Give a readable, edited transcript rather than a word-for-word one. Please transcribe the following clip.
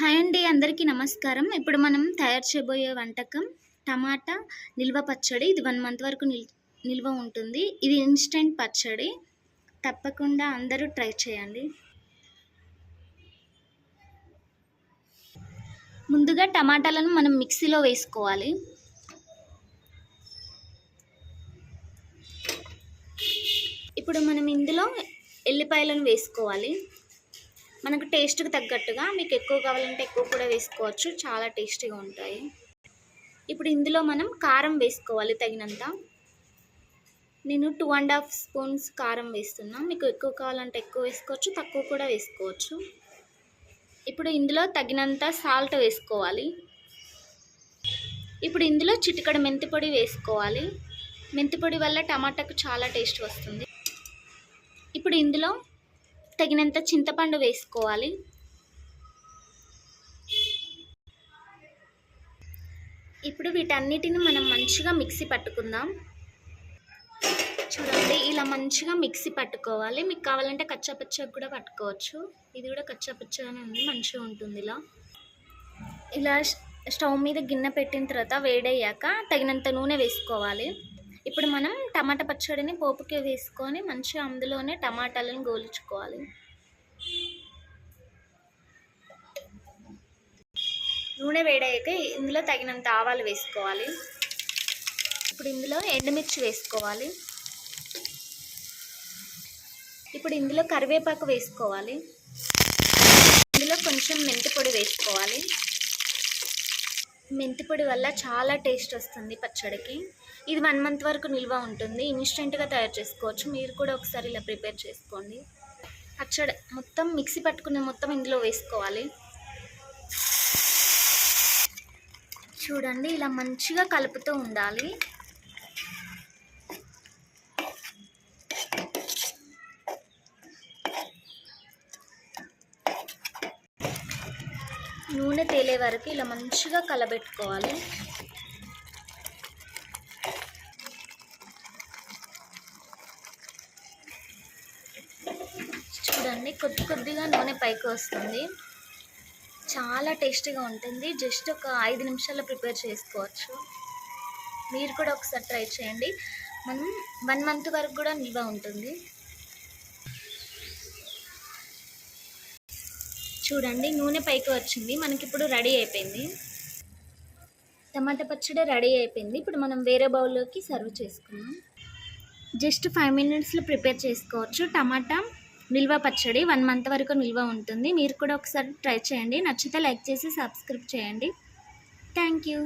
Hi అండి, అందరికీ నమస్కారం. ఇప్పుడు మనం తయారు చేయబోయే వంటకం టమాటా నిల్వ పచ్చడి. ఇది 1 మంత్ వరకు నిల్వ ఉంటుంది. ఇది ఇన్స్టెంట్ పచ్చడి. తప్పకుండా అందరూ ట్రై చేయండి. ముందుగా టమాటాలను మనం మిక్సీలో వేసుకోవాలి. ఇప్పుడు మనం ఇందులో ఎల్లిపాయలను వేసుకోవాలి. మనకు టేస్ట్కి తగ్గట్టుగా, మీకు ఎక్కువ కావాలంటే ఎక్కువ కూడా వేసుకోవచ్చు, చాలా టేస్టీగా ఉంటాయి. ఇప్పుడు ఇందులో మనం కారం వేసుకోవాలి తగినంత. నేను 2.5 స్పూన్స్ కారం వేస్తున్నా. మీకు ఎక్కువ కావాలంటే ఎక్కువ వేసుకోవచ్చు, తక్కువ కూడా వేసుకోవచ్చు. ఇప్పుడు ఇందులో తగినంత సాల్ట్ వేసుకోవాలి. ఇప్పుడు ఇందులో చిటికెడు మెంతిపొడి వేసుకోవాలి. మెంతిపొడి వల్ల టమాటాకు చాలా టేస్ట్ వస్తుంది. ఇప్పుడు ఇందులో తగినంత చింతపండు వేసుకోవాలి. ఇప్పుడు వీటన్నిటిని మనం మంచిగా మిక్సీ పట్టుకుందాం. చూడండి, ఇలా మంచిగా మిక్సీ పట్టుకోవాలి. మీకు కావాలంటే కచ్చాపచ్చగా కూడా పట్టుకోవచ్చు. ఇది కూడా కచ్చాపచ్చగానే ఉంది, మంచిగా ఉంటుంది. ఇలా స్టవ్ మీద గిన్నె పెట్టిన తర్వాత వేడయ్యాక తగినంత నూనె వేసుకోవాలి. ఇప్పుడు మనం టమాటా పచ్చడిని పోపుకి వేసుకొని మంచిగా అందులోనే టమాటాలను గోల్చుకోవాలి. నూనె వేడయ్యాక ఇందులో తగినంత ఆవాలు వేసుకోవాలి. ఇప్పుడు ఇందులో ఎండుమిర్చి వేసుకోవాలి. ఇప్పుడు ఇందులో కరివేపాకు వేసుకోవాలి. ఇందులో కొంచెం మెంతిపొడి వేసుకోవాలి. మెంతిపొడి వల్ల చాలా టేస్ట్ వస్తుంది పచ్చడికి. ఇది 1 మంత్ వరకు నిల్వ ఉంటుంది. ఇన్స్టెంట్గా తయారు చేసుకోవచ్చు. మీరు కూడా ఒకసారి ఇలా ప్రిపేర్ చేసుకోండి. పచ్చడి మొత్తం మిక్సీ పట్టుకునే మొత్తం ఇందులో వేసుకోవాలి. చూడండి, ఇలా మంచిగా కలుపుతూ ఉండాలి. నూనె తేలే వరకు ఇలా మంచిగా కలబెట్టుకోవాలి. చూడండి, కొద్ది కొద్దిగా నూనె పైకి వస్తుంది. చాలా టేస్టీగా ఉంటుంది. జస్ట్ ఒక 5 నిమిషాల్లో ప్రిపేర్ చేసుకోవచ్చు. మీరు కూడా ఒకసారి ట్రై చేయండి. మనం 1 మంత్ వరకు కూడా నిల్వ ఉంటుంది. చూడండి, నూనె పైకి వచ్చింది. మనకి ఇప్పుడు రెడీ అయిపోయింది. టమాటా పచ్చడి రెడీ అయిపోయింది. ఇప్పుడు మనం వేరే బౌల్లోకి సర్వ్ చేసుకున్నాం. జస్ట్ 5 మినిట్స్లో ప్రిపేర్ చేసుకోవచ్చు. టమాటా నిల్వ పచ్చడి 1 మంత్ వరకు నిల్వ ఉంటుంది. మీరు కూడా ఒకసారి ట్రై చేయండి. నచ్చితే లైక్ చేసి సబ్స్క్రైబ్ చేయండి. Thank you.